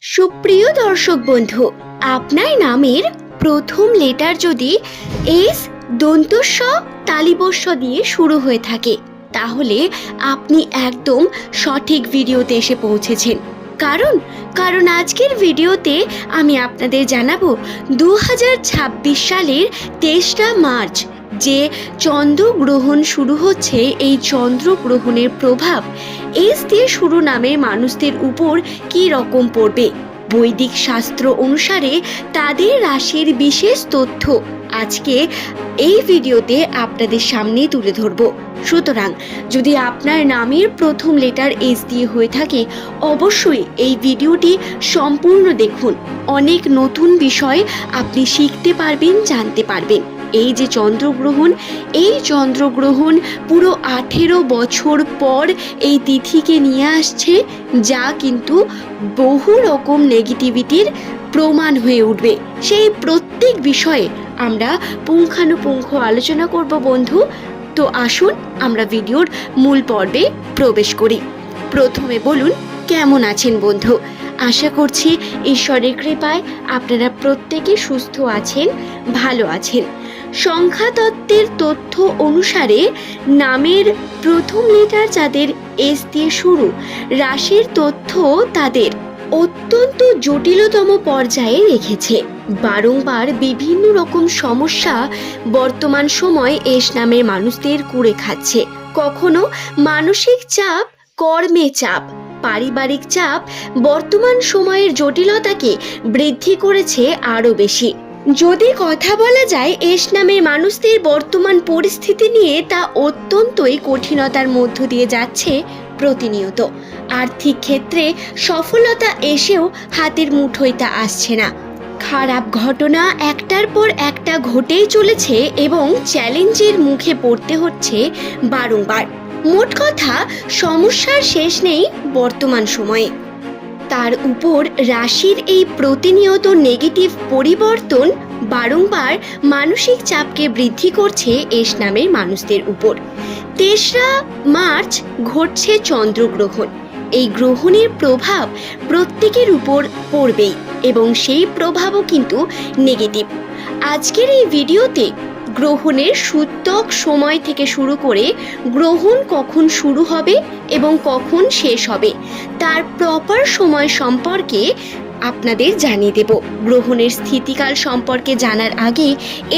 সুপ্রিয় দর্শক বন্ধু, আপনার নামের প্রথম লেটার যদি এস দন্তস্ব তালিবস্য দিয়ে শুরু হয়ে থাকে তাহলে আপনি একদম সঠিক ভিডিওতে এসে পৌঁছেছেন। কারণ আজকের ভিডিওতে আমি আপনাদের জানাবো 2026 সালের 23 মার্চ যে চন্দ্রগ্রহণ শুরু হচ্ছে, এই চন্দ্রগ্রহণের প্রভাব এস দিয়ে শুরু নামের মানুষদের উপর কী রকম পড়বে। বৈদিক শাস্ত্র অনুসারে তাদের রাশির বিশেষ তথ্য আজকে এই ভিডিওতে আপনাদের সামনে তুলে ধরব। সুতরাং যদি আপনার নামের প্রথম লেটার এস দিয়ে হয়ে থাকে অবশ্যই এই ভিডিওটি সম্পূর্ণ দেখুন। অনেক নতুন বিষয় আপনি শিখতে পারবেন, জানতে পারবেন। এই যে চন্দ্রগ্রহণ, এই চন্দ্রগ্রহণ পুরো 18 বছর পর এই তিথিকে নিয়ে আসছে, যা কিন্তু বহু রকম নেগেটিভিটির প্রমাণ হয়ে উঠবে। সেই প্রত্যেক বিষয়ে আমরা পুঙ্খানুপুঙ্খ আলোচনা করব বন্ধু। তো আসুন আমরা ভিডিওর মূল পর্বে প্রবেশ করি। প্রথমে বলুন, কেমন আছেন বন্ধু? আশা করছি ঈশ্বরের কৃপায় আপনারা প্রত্যেকে সুস্থ আছেন, ভালো আছেন। সংখ্যাতত্ত্বের তথ্য অনুসারে নামের প্রথম লেটার যাদের এস দিয়ে শুরু, রাশির তথ্য তাদের অত্যন্ত জটিলতম পর্যায়ে রেখেছে। বারংবার বিভিন্ন রকম সমস্যা বর্তমান সময় এস নামের মানুষদের কুড়ে খাচ্ছে। কখনো মানসিক চাপ, কর্মে চাপ, পারিবারিক চাপ বর্তমান সময়ের জটিলতাকে বৃদ্ধি করেছে আরও বেশি। যদি কথা বলা যায় এস নামের মানুষদের বর্তমান পরিস্থিতি নিয়ে, তা অত্যন্তই কঠিনতার মধ্য দিয়ে যাচ্ছে প্রতিনিয়ত। আর্থিক ক্ষেত্রে সফলতা এসেও হাতের মুঠোয় তা আসছে না। খারাপ ঘটনা একটার পর একটা ঘটেই চলেছে এবং চ্যালেঞ্জের মুখে পড়তে হচ্ছে বারংবার। মোট কথা, সমস্যার শেষ নেই বর্তমান সময়ে। তার উপর রাশির এই প্রতিনিয়ত নেগেটিভ পরিবর্তন বারংবার মানসিক চাপকে বৃদ্ধি করছে এস নামের মানুষদের উপর। 23 মার্চ ঘটছে চন্দ্রগ্রহণ। এই গ্রহণের প্রভাব প্রত্যেকের উপর পড়বেই এবং সেই প্রভাবও কিন্তু নেগেটিভ। আজকের এই ভিডিওতে গ্রহণের সূতক সময় থেকে শুরু করে গ্রহণ কখন শুরু হবে এবং কখন শেষ হবে তার প্রপার সময় সম্পর্কে আপনাদের জানিয়ে দেব। গ্রহণের স্থিতিকাল সম্পর্কে জানার আগে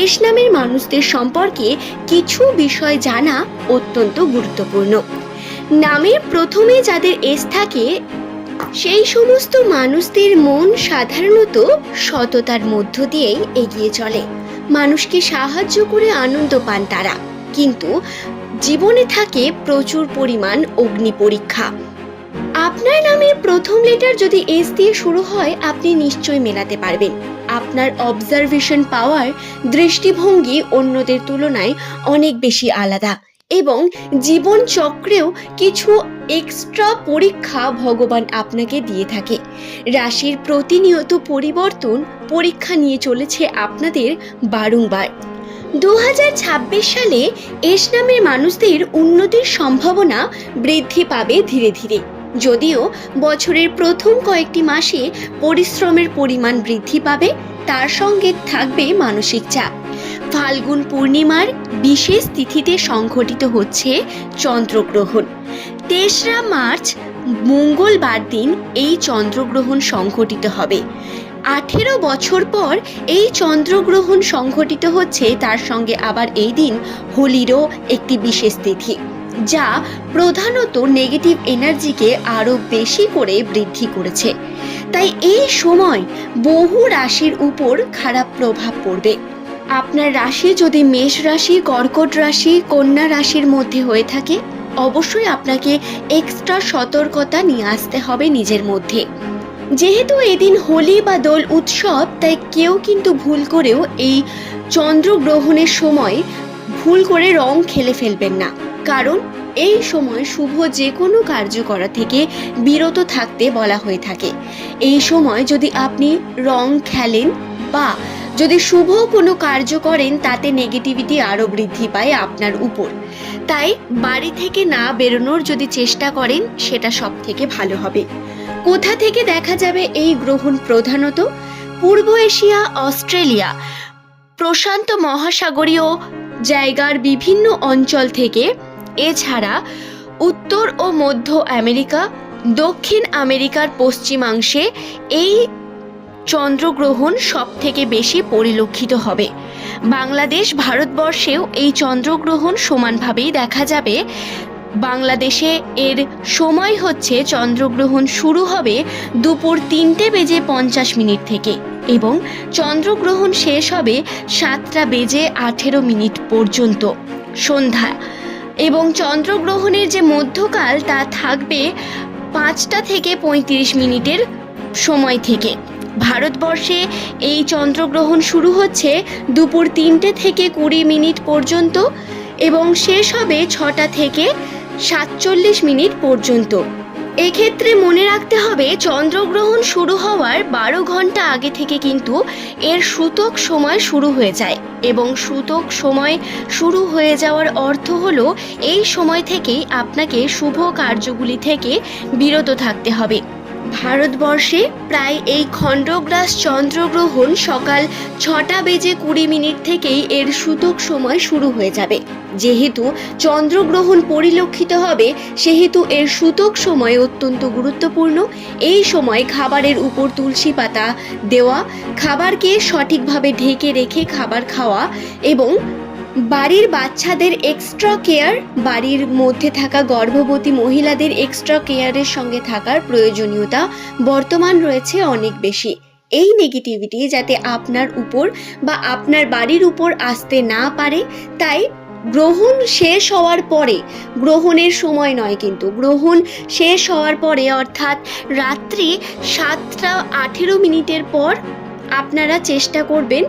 এস নামের মানুষদের সম্পর্কে কিছু বিষয় জানা অত্যন্ত গুরুত্বপূর্ণ। নামের প্রথমে যাদের এস থাকে সেই সমস্ত মানুষদের মন সাধারণত সততার মধ্য দিয়েই এগিয়ে চলে। মানুষকে সাহায্য করে আনন্দ পান তারা, কিন্তু জীবনে থাকে প্রচুর পরিমাণ অগ্নি পরীক্ষা। আপনার নামের প্রথম লেটার যদি এস দিয়ে শুরু হয় আপনি নিশ্চয়ই মেলাতে পারবেন। আপনার অবজারভেশন পাওয়ার, দৃষ্টিভঙ্গি অন্যদের তুলনায় অনেক বেশি আলাদা এবং জীবন চক্রেও কিছু এক্সট্রা পরীক্ষা ভগবান আপনাকে দিয়ে থাকে। রাশির প্রতিনিয়ত পরিবর্তন পরীক্ষা নিয়ে চলেছে আপনাদের বারংবার। 2026 সালে এস নামের মানুষদের উন্নতির সম্ভাবনা বৃদ্ধি পাবে ধীরে ধীরে। যদিও বছরের প্রথম কয়েকটি মাসে পরিশ্রমের পরিমাণ বৃদ্ধি পাবে, তার সঙ্গে থাকবে মানসিক চাপ। ফাল্গুন পূর্ণিমার বিশেষ তিথিতে সংঘটিত হচ্ছে চন্দ্রগ্রহণ। 23 মার্চ মঙ্গলবার দিন এই চন্দ্রগ্রহণ সংঘটিত হবে। 18 বছর পর এই চন্দ্রগ্রহণ সংঘটিত হচ্ছে, তার সঙ্গে আবার এই দিন হোলিরও একটি বিশেষ তিথি, যা প্রধানত নেগেটিভ এনার্জিকে আরও বেশি করে বৃদ্ধি করেছে। তাই এই সময় বহু রাশির উপর খারাপ প্রভাব পড়বে। আপনার রাশি যদি মেষ রাশি, কর্কট রাশি, কন্যা রাশির মধ্যে হয়ে থাকে অবশ্যই আপনাকে এক্সট্রা সতর্কতা নিয়ে আসতে হবে নিজের মধ্যে। যেহেতু এদিন হোলি বা দোল উৎসব, তাই কেউ কিন্তু ভুল করেও এই চন্দ্রগ্রহণের সময় ভুল করে রং খেলে ফেলবেন না, কারণ এই সময় শুভ যে কোনো কার্য করা থেকে বিরত থাকতে বলা হয়ে থাকে। এই সময় যদি আপনি রং খেলেন বা যদি শুভ কোনো কার্য করেন তাতে নেগেটিভিটি আরও বৃদ্ধি পায় আপনার উপর। তাই বাড়ি থেকে না বেরোনোর যদি চেষ্টা করেন সেটা সব থেকে ভালো হবে। কোথা থেকে দেখা যাবে এই গ্রহণ? প্রধানত পূর্ব এশিয়া, অস্ট্রেলিয়া, প্রশান্ত মহাসাগরীয় জায়গার বিভিন্ন অঞ্চল থেকে, এছাড়া উত্তর ও মধ্য আমেরিকা, দক্ষিণ আমেরিকার পশ্চিমাংশে এই চন্দ্রগ্রহণ সব থেকে বেশি পরিলক্ষিত হবে। বাংলাদেশ, ভারতবর্ষেও এই চন্দ্রগ্রহণ সমানভাবেই দেখা যাবে। বাংলাদেশে এর সময় হচ্ছে, চন্দ্রগ্রহণ শুরু হবে দুপুর 3:50 থেকে এবং চন্দ্রগ্রহণ শেষ হবে 7:18 পর্যন্ত সন্ধ্যা, এবং চন্দ্রগ্রহণের যে মধ্যকাল তা থাকবে 5টা থেকে 35 মিনিটের সময় থেকে। ভারতবর্ষে এই চন্দ্রগ্রহণ শুরু হচ্ছে দুপুর 3টে থেকে 20 মিনিট পর্যন্ত এবং শেষ হবে 6টা থেকে 47 মিনিট পর্যন্ত। এক্ষেত্রে মনে রাখতে হবে, চন্দ্রগ্রহণ শুরু হওয়ার 12 ঘন্টা আগে থেকে কিন্তু এর সূতক সময় শুরু হয়ে যায়, এবং সূতক সময় শুরু হয়ে যাওয়ার অর্থ হলো এই সময় থেকেই আপনাকে শুভ কার্যগুলি থেকে বিরত থাকতে হবে। ভারতবর্ষে প্রায় এই খণ্ডগ্রাস চন্দ্রগ্রহণ সকাল 6:20 থেকেই এর সূতক সময় শুরু হয়ে যাবে। যেহেতু চন্দ্রগ্রহণ পরিলক্ষিত হবে, সেহেতু এর সূতক সময় অত্যন্ত গুরুত্বপূর্ণ। এই সময় খাবারের উপর তুলসী পাতা দেওয়া, খাবারকে সঠিকভাবে ঢেকে রেখে খাবার খাওয়া এবং বাড়ির বাচ্চাদের এক্সট্রা কেয়ার, বাড়ির মধ্যে থাকা গর্ভবতী মহিলাদের এক্সট্রা কেয়ারের সঙ্গে থাকার প্রয়োজনীয়তা বর্তমান রয়েছে অনেক বেশি। এই নেগেটিভিটি যাতে আপনার উপর বা আপনার বাড়ির উপর আসতে না পারে, তাই গ্রহণ শেষ হওয়ার পরে, গ্রহণের সময় নয় কিন্তু, গ্রহণ শেষ হওয়ার পরে অর্থাৎ রাত্রি 7:18 পর আপনারা চেষ্টা করবেন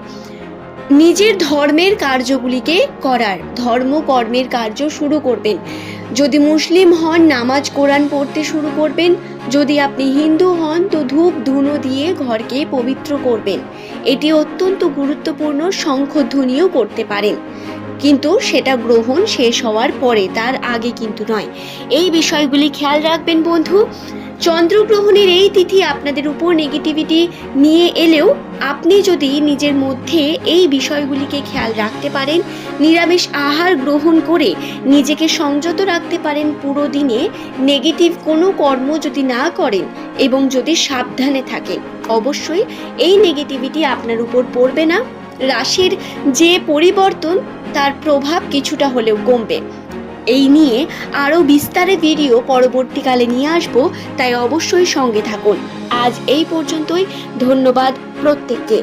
নিজের ধর্মের কার্যগুলিকে করার, ধর্মকর্মের কার্য শুরু করবেন। যদি মুসলিম হন, নামাজ কোরআন পড়তে শুরু করবেন। যদি আপনি হিন্দু হন, তো ধূপ ধুনো দিয়ে ঘরকে পবিত্র করবেন। এটি অত্যন্ত গুরুত্বপূর্ণ। শঙ্খধ্বনিও করতে পারেন, কিন্তু সেটা গ্রহণ শেষ হওয়ার পরে, তার আগে কিন্তু নয়। এই বিষয়গুলি খেয়াল রাখবেন বন্ধু। চন্দ্রগ্রহণের এই তিথি আপনাদের উপর নেগেটিভিটি নিয়ে এলেও আপনি যদি নিজের মধ্যে এই বিষয়গুলিকে খেয়াল রাখতে পারেন, নিরামিষ আহার গ্রহণ করে নিজেকে সংযত রাখতে পারেন, পুরো দিনে নেগেটিভ কোনো কর্ম যদি না করেন এবং যদি সাবধানে থাকেন, অবশ্যই এই নেগেটিভিটি আপনার উপর পড়বে না। রাশির যে পরিবর্তন, তার প্রভাব কিছুটা হলেও কমবে। এই নিয়ে আরও বিস্তারে ভিডিও পরবর্তীকালে নিয়ে আসবো, তাই অবশ্যই সঙ্গে থাকুন। আজ এই পর্যন্তই। ধন্যবাদ প্রত্যেককে।